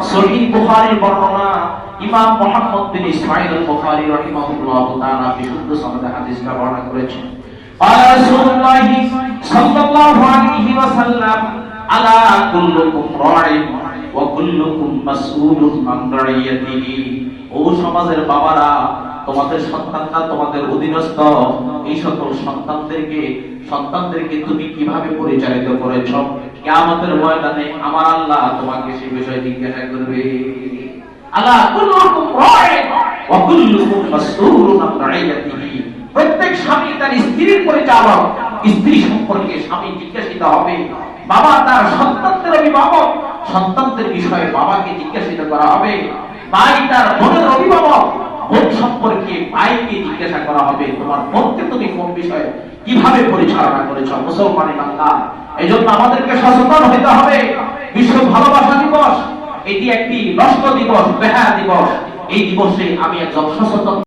সহিহ বুখারীর বর্ণনা ইমাম মুহাম্মদ বিন ইসমাঈল আল-বুখারী রাহিমাহুল্লাহ তাআলা বিশুদ্ধ সনদে হাদিসটা বর্ণনা করেছেন। قال رسول الله صلى الله عليه وسلم আলা কুল্লুকুম রাঈন ওয়া কুল্লুকুম মাসউলুন আন রাইয়াতিহি। ও সমাজের বাবারা, তোমাদের সন্তানরা তোমাদের অধীনস্থ। এই সকল সন্তানদেরকে তুমি কিভাবে পরিচালিত করেছো, কিয়ামতের ময়দানে আমার আল্লাহ তোমাকে সেই বিষয়ে জিজ্ঞাসা করবে। আলা কুল্লুকুম রাঈন ওয়া কুল্লুকুম মাসউলুন আন রাইয়াতিহি। প্রত্যেক স্বামী তার স্ত্রীর পরিচালক, স্ত্রী সম্পর্কে স্বামী জিজ্ঞাসিত হবে। বাবা তার সন্তানদের অভিভাবক, সন্তানদের বিষয়ে বাবাকে জিজ্ঞাসিত করা হবে। ভাই তার বোনের অভিভাবক, বোন সম্পর্কে ভাইকে জিজ্ঞাসা করা হবে, তোমার বোনকে তুমি কোন বিষয়ে কিভাবে পরিচালনা করেছ। মুসলমানের বান্দা, এজন্য আমাদেরকে সচেতন হতে হবে। বিশ্ব ভালোবাসা দিবস এটি একটি নষ্ট দিবস, বেহায়া দিবস। এই দিবসে আমি একজন সচেতন